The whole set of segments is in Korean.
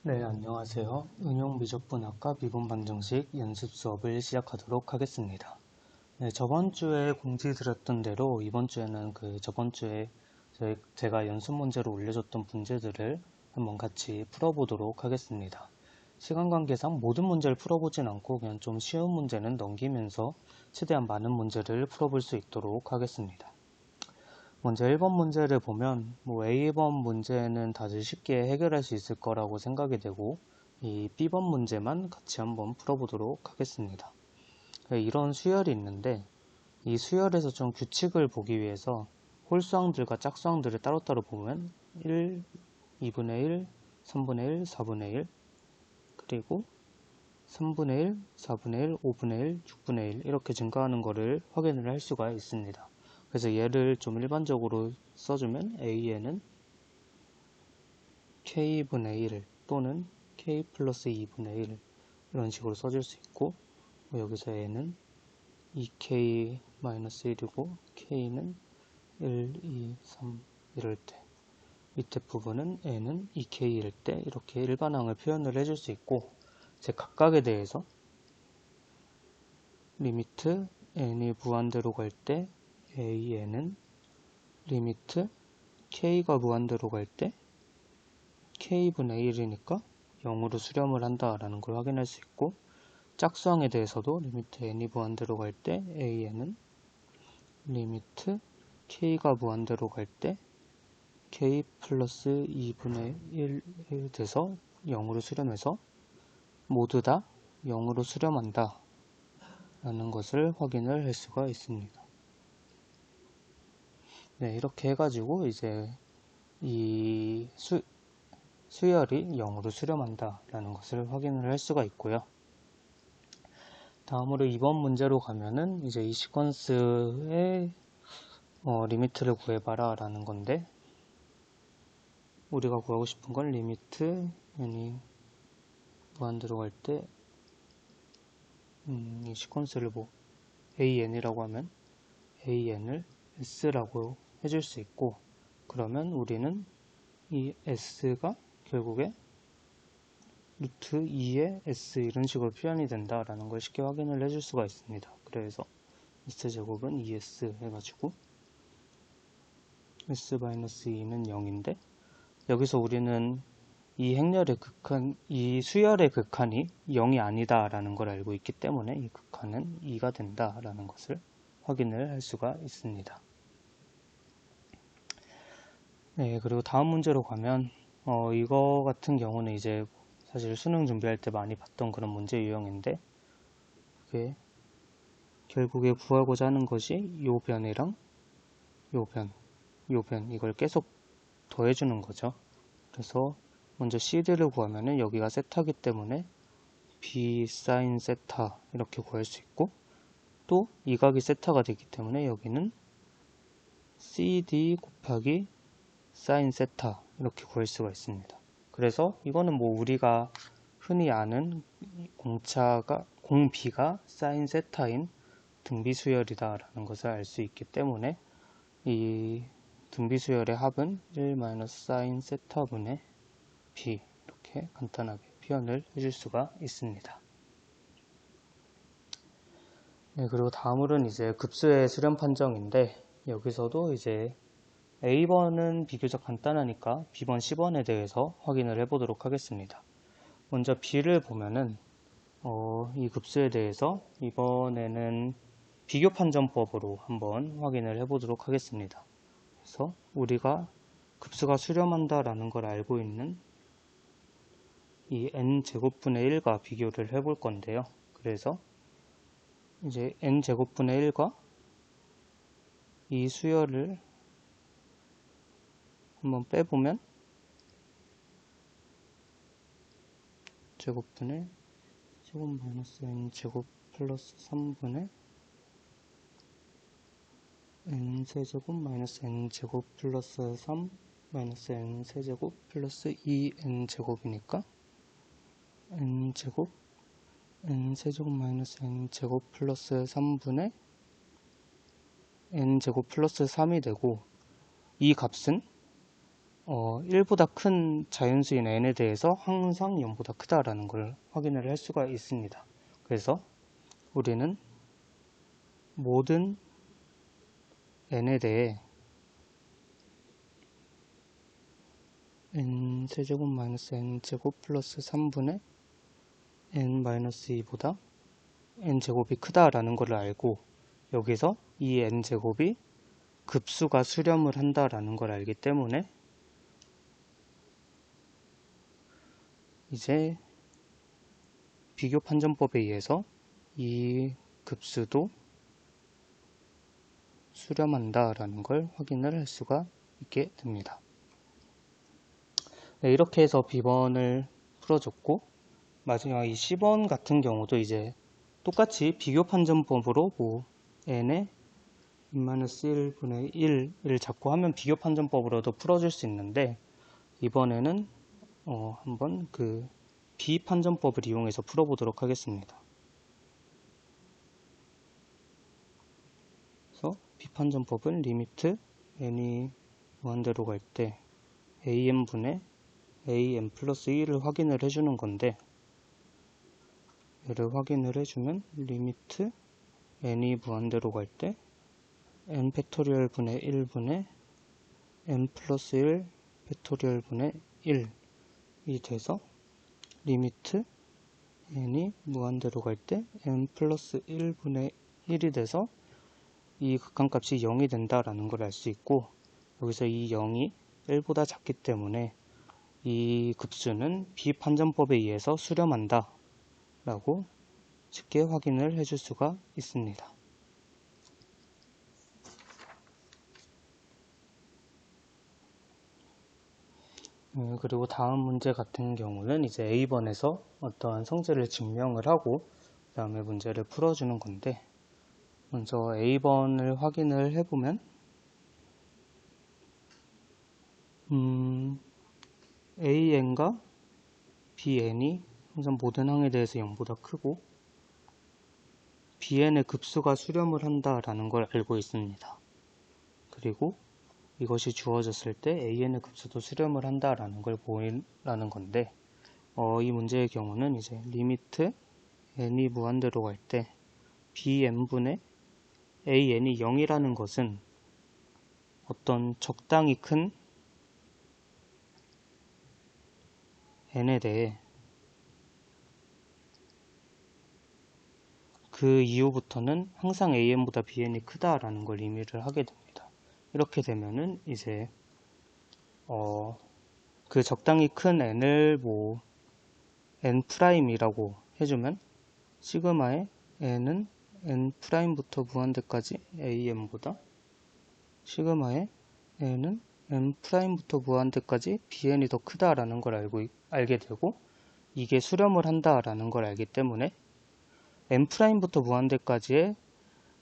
네, 안녕하세요. 응용미적분학과 미분반정식 연습 수업을 시작하도록 하겠습니다. 네, 저번 주에 공지 드렸던 대로 이번 주에는 저번 주에 제가 연습 문제로 올려줬던 문제들을 한번 같이 풀어보도록 하겠습니다. 시간 관계상 모든 문제를 풀어보진 않고 그냥 좀 쉬운 문제는 넘기면서 최대한 많은 문제를 풀어볼 수 있도록 하겠습니다. 먼저 1번 문제를 보면 A번 문제는 다들 쉽게 해결할 수 있을 거라고 생각이 되고 이 B번 문제만 같이 한번 풀어보도록 하겠습니다. 이런 수열이 있는데 이 수열에서 좀 규칙을 보기 위해서 홀수항들과 짝수항들을 따로따로 보면 1, 2분의 1, 3분의 1, 4분의 1 그리고 3분의 1, 4분의 1, 5분의 1, 6분의 1 이렇게 증가하는 것을 확인을 할 수가 있습니다. 그래서 얘를 좀 일반적으로 써주면 A에는 K분의 1 또는 K 플러스 2분의 1 이런 식으로 써줄 수 있고 여기서 A는 2K-1이고 K는 1, 2, 3 이럴 때 밑에 부분은 N은 2K일 때 이렇게 일반항을 표현을 해줄 수 있고 제 각각에 대해서 리미트 N이 무한대로 갈 때 AN은 리미트 K가 무한대로 갈 때 K분의 1이니까 0으로 수렴을 한다라는 걸 확인할 수 있고 짝수항에 대해서도 리미트 N이 무한대로 갈 때 AN은 리미트 K가 무한대로 갈 때 K 플러스 2분의 1 돼서 0으로 수렴해서 모두 다 0으로 수렴한다 라는 것을 확인을 할 수가 있습니다. 네, 이렇게 해가지고 이제 이 수열이 0으로 수렴한다 라는 것을 확인을 할 수가 있고요. 다음으로 2번 문제로 가면은 이제 이 시퀀스의 리미트를 구해봐라 라는 건데 우리가 구하고 싶은 건 리미트 n이 무한대로 갈 때 이 시퀀스를 an이라고 하면 an을 s라고 해줄 수 있고 그러면 우리는 이 s가 결국에 루트 2의 s 이런 식으로 표현이 된다라는 걸 쉽게 확인을 해줄 수가 있습니다. 그래서 s제곱은 2s 해가지고 s-2는 0인데 여기서 우리는 이 행렬의 극한, 이 수열의 극한이 0이 아니다라는 걸 알고 있기 때문에 이 극한은 2가 된다라는 것을 확인을 할 수가 있습니다. 네, 그리고 다음 문제로 가면 이거 같은 경우는 이제 사실 수능 준비할 때 많이 봤던 그런 문제 유형인데 그게 결국에 구하고자 하는 것이 요 변이랑 요 변 이걸 계속 더해주는 거죠. 그래서 먼저 CD를 구하면은 여기가 세타기 때문에 B sin 세타 이렇게 구할 수 있고 또 이 각이 세타가 되기 때문에 여기는 CD 곱하기 sin 세타 이렇게 구할 수가 있습니다. 그래서 이거는 우리가 흔히 아는 공B가 sin 세타인 등비수열이다 라는 것을 알 수 있기 때문에 이 등비수열의 합은 1-sin 세타분의 B 이렇게 간단하게 표현을 해줄 수가 있습니다. 네, 그리고 다음으로는 이제 급수의 수렴 판정인데 여기서도 이제 A번은 비교적 간단하니까 B번, C번에 대해서 확인을 해보도록 하겠습니다. 먼저 B를 보면은 이 급수에 대해서 이번에는 비교 판정법으로 한번 확인을 해보도록 하겠습니다. 그래서 우리가 급수가 수렴한다 라는 걸 알고 있는 이 n제곱분의 1과 비교를 해볼 건데요. 그래서 이제 n제곱분의 1과 이 수열을 한번 빼보면 제곱분의 제곱 마이너스 n제곱 플러스 3분의 n세제곱 마이너스 n제곱 플러스 3 마이너스 n세제곱 플러스 2n제곱이니까 n제곱 n세제곱 마이너스 n제곱 플러스 3분의 n제곱 플러스 3이 되고 이 값은 1보다 큰 자연수인 n에 대해서 항상 0보다 크다라는 걸 확인을 할 수가 있습니다. 그래서 우리는 모든 n에 대해 n세제곱 마이너스 n제곱 플러스 3분의 n-2보다 n제곱이 크다라는 걸 알고, 여기서 이 n제곱이 급수가 수렴을 한다라는 걸 알기 때문에 이제 비교 판정법에 의해서 이 급수도 수렴한다라는 걸 확인을 할 수가 있게 됩니다. 네, 이렇게 해서 B번을 풀어줬고, 마지막 이 C번 같은 경우도 이제 똑같이 비교 판정법으로 뭐 n의 n-1분의 1을 잡고 하면 비교 판정법으로도 풀어줄 수 있는데, 이번에는 한번 그 비판정법을 이용해서 풀어보도록 하겠습니다. 그래서 비판정법은 리미트 n이 무한대로 갈 때 am분의 am 플러스 1을 확인을 해주는 건데, 얘를 확인을 해주면 리미트 n이 무한대로 갈 때 n 팩토리얼 분의 1분의 n 플러스 1 팩토리얼 분의 1이 돼서 리미트 n이 무한대로 갈 때 n 플러스 1분의 1이 돼서 이 극한값이 0이 된다라는 걸 알 수 있고, 여기서 이 0이 1보다 작기 때문에 이 급수는 비판정법에 의해서 수렴한다 라고 쉽게 확인을 해줄 수가 있습니다. 그리고 다음 문제 같은 경우는 이제 A번에서 어떠한 성질을 증명을 하고 그 다음에 문제를 풀어주는 건데, 먼저 A번을 확인을 해보면 AN과 BN이 항상 모든 항에 대해서 0보다 크고 BN의 급수가 수렴을 한다라는 걸 알고 있습니다. 그리고 이것이 주어졌을 때 AN의 급수도 수렴을 한다라는 걸 보이라는 건데, 이 문제의 경우는 이제 리미트 n이 무한대로 갈 때 bn분의 an이 0이라는 것은 어떤 적당히 큰 n에 대해 그 이후부터는 항상 an보다 bn이 크다라는 걸 의미를 하게 됩니다. 이렇게 되면은 이제 그 적당히 큰 n을 뭐 n'이라고 해주면 시그마의 n은 n'부터 무한대까지 am보다 시그마의 n은 n'부터 무한대까지 bn이 더 크다라는 걸 알게 되고, 이게 수렴을 한다라는 걸 알기 때문에 n'부터 무한대까지의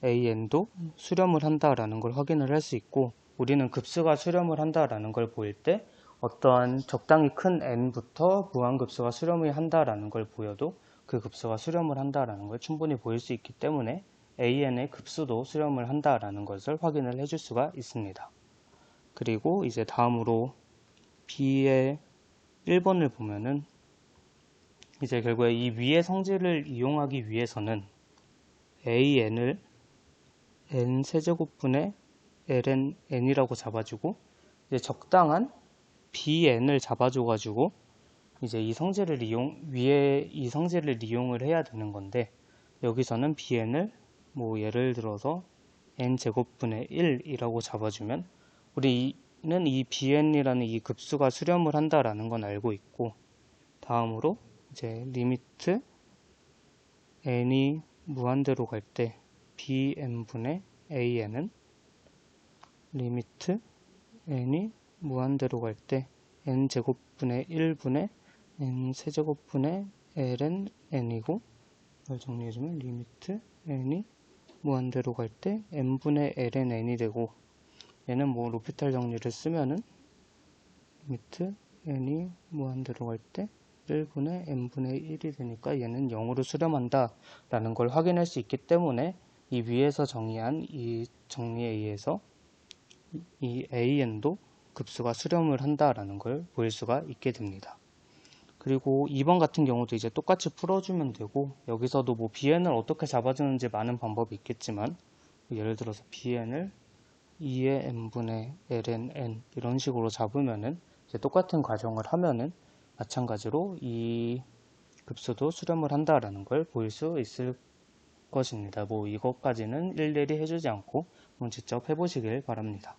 an도 수렴을 한다라는 걸 확인을 할 수 있고, 우리는 급수가 수렴을 한다라는 걸 보일 때 어떠한 적당히 큰 n부터 무한급수가 수렴을 한다라는 걸 보여도 그 급수가 수렴을 한다라는 걸 충분히 보일 수 있기 때문에 an의 급수도 수렴을 한다라는 것을 확인을 해줄 수가 있습니다. 그리고 이제 다음으로 B의 1번을 보면은 이제 결국에 이 위의 성질을 이용하기 위해서는 an을 n세제곱분의 ln n이라고 잡아주고, 이제 적당한 bn을 잡아줘가지고 이제 이 성질을 위에 이 성질을 이용을 해야 되는 건데, 여기서는 bn을 뭐 예를 들어서 n제곱분의 1이라고 잡아주면 우리는 이 bn이라는 이 급수가 수렴을 한다라는 건 알고 있고, 다음으로 이제 리미트 n이 무한대로 갈 때 bn분의 an은 리미트 n이 무한대로 갈 때 n제곱분의 1분의 n세제곱분의 ln n이고, 이걸 정리해주면 리미트 n이 무한대로 갈 때 n분의 ln n이 되고, 얘는 뭐 로피탈 정리를 쓰면은 리미트 n이 무한대로 갈 때 1분의 n분의 1이 되니까 얘는 0으로 수렴한다 라는 걸 확인할 수 있기 때문에 이 위에서 정의한 이 정리에 의해서 이 an도 급수가 수렴을 한다라는 걸 보일 수가 있게 됩니다. 그리고 2번 같은 경우도 이제 똑같이 풀어주면 되고, 여기서도 뭐 bn을 어떻게 잡아주는지 많은 방법이 있겠지만, 예를 들어서 bn을 2의 n분의 ln n 이런 식으로 잡으면은 이제 똑같은 과정을 하면은 마찬가지로 이 급수도 수렴을 한다라는 걸 보일 수 있을 것입니다. 뭐 이것까지는 일일이 해주지 않고 직접 해보시길 바랍니다.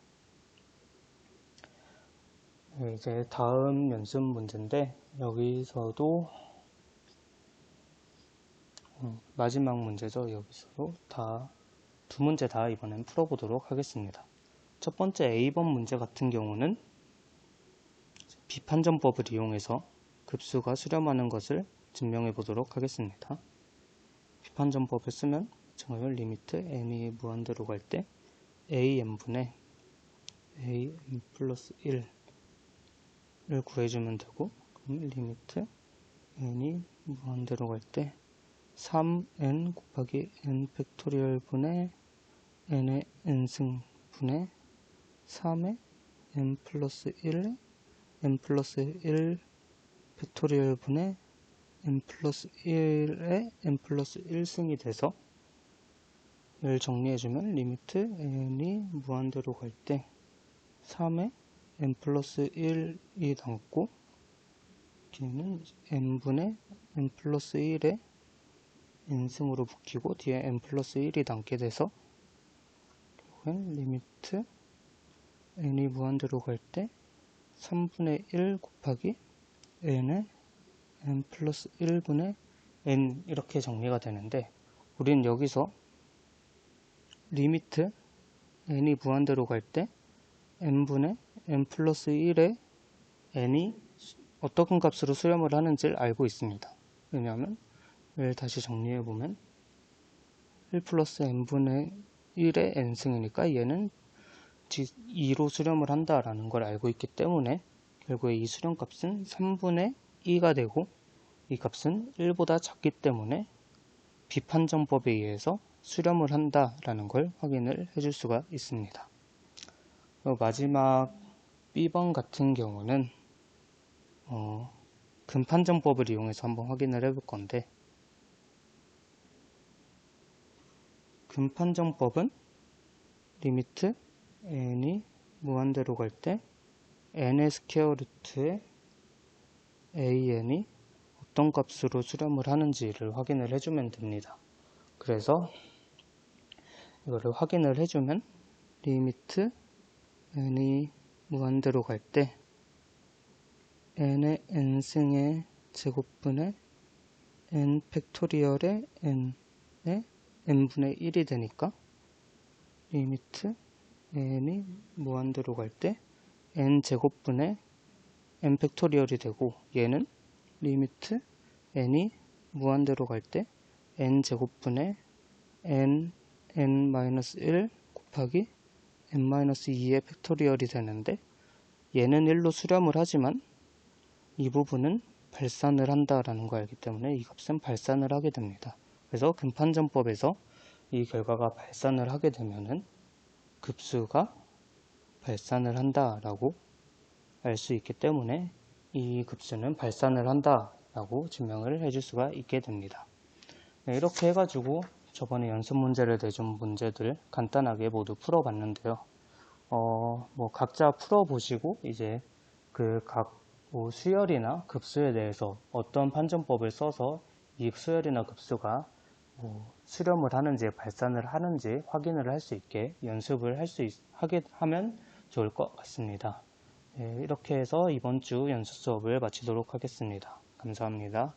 네, 이제 다음 연습 문제인데, 여기서도 마지막 문제죠. 여기서도 두 문제 다 이번엔 풀어보도록 하겠습니다. 첫 번째 A번 문제 같은 경우는 비판정법을 이용해서 급수가 수렴하는 것을 증명해 보도록 하겠습니다. 비판정법을 쓰면 정말 리미트 n이 무한대로 갈 때 an분의 an 플러스 1을 구해주면 되고, 그럼 리미트 n이 무한대로 갈 때 3n 곱하기 n 팩토리얼 분의 n의 n승 분의 3의 n 플러스 1의 n 플러스 1 팩토리얼 분의 n 플러스 1의 n 플러스 1승이 돼서 이를 정리해주면 리미트 n이 무한대로 갈 때 3의 n 플러스 1이 남고, 뒤에는 n분의 n 플러스 1의 n승으로 붙이고 뒤에 n 플러스 1이 남게 돼서 결국엔 리미트 n이 무한대로 갈 때 3분의 1 곱하기 n의 n 플러스 1분의 n 이렇게 정리가 되는데, 우린 여기서 리미트 n이 무한대로 갈 때 n분의 n 플러스 1의 n이 어떤 값으로 수렴을 하는지를 알고 있습니다. 왜냐하면 이를 다시 정리해보면 1 플러스 n분의 1의 n승이니까 얘는 2로 수렴을 한다라는 걸 알고 있기 때문에 결국에 이 수렴값은 3분의 2가 되고, 이 값은 1보다 작기 때문에 비판정법에 의해서 수렴을 한다라는 걸 확인을 해줄 수가 있습니다. 마지막 B번 같은 경우는 근판정법을 이용해서 한번 확인을 해볼 건데, 근판정법은 리미트 n이 무한대로 갈 때 n의 스퀘어 루트에 an이 어떤 값으로 수렴을 하는지를 확인을 해주면 됩니다. 그래서 이거를 확인을 해주면 리미트 n이 무한대로 갈 때 n의 n승의 제곱분의 n 팩토리얼의 n의 n분의 1이 되니까 리미트 n이 무한대로 갈 때 n 제곱분의 n 팩토리얼이 되고, 얘는 리미트 n이 무한대로 갈 때 n 제곱분의 n-1 곱하기 n-2의 팩토리얼이 되는데, 얘는 1로 수렴을 하지만 이 부분은 발산을 한다라는 거 알기 때문에 이 값은 발산을 하게 됩니다. 그래서 근판정법에서 이 결과가 발산을 하게 되면은 급수가 발산을 한다라고 알 수 있기 때문에 이 급수는 발산을 한다라고 증명을 해줄 수가 있게 됩니다. 네, 이렇게 해가지고 저번에 연습 문제를 내준 문제들 간단하게 모두 풀어봤는데요. 뭐 각자 풀어보시고 이제 뭐 수열이나 급수에 대해서 어떤 판정법을 써서 이 수열이나 급수가 뭐 수렴을 하는지 발산을 하는지 확인을 할 수 있게 연습을 하게 하면 좋을 것 같습니다. 네, 이렇게 해서 이번 주 연습 수업을 마치도록 하겠습니다. 감사합니다.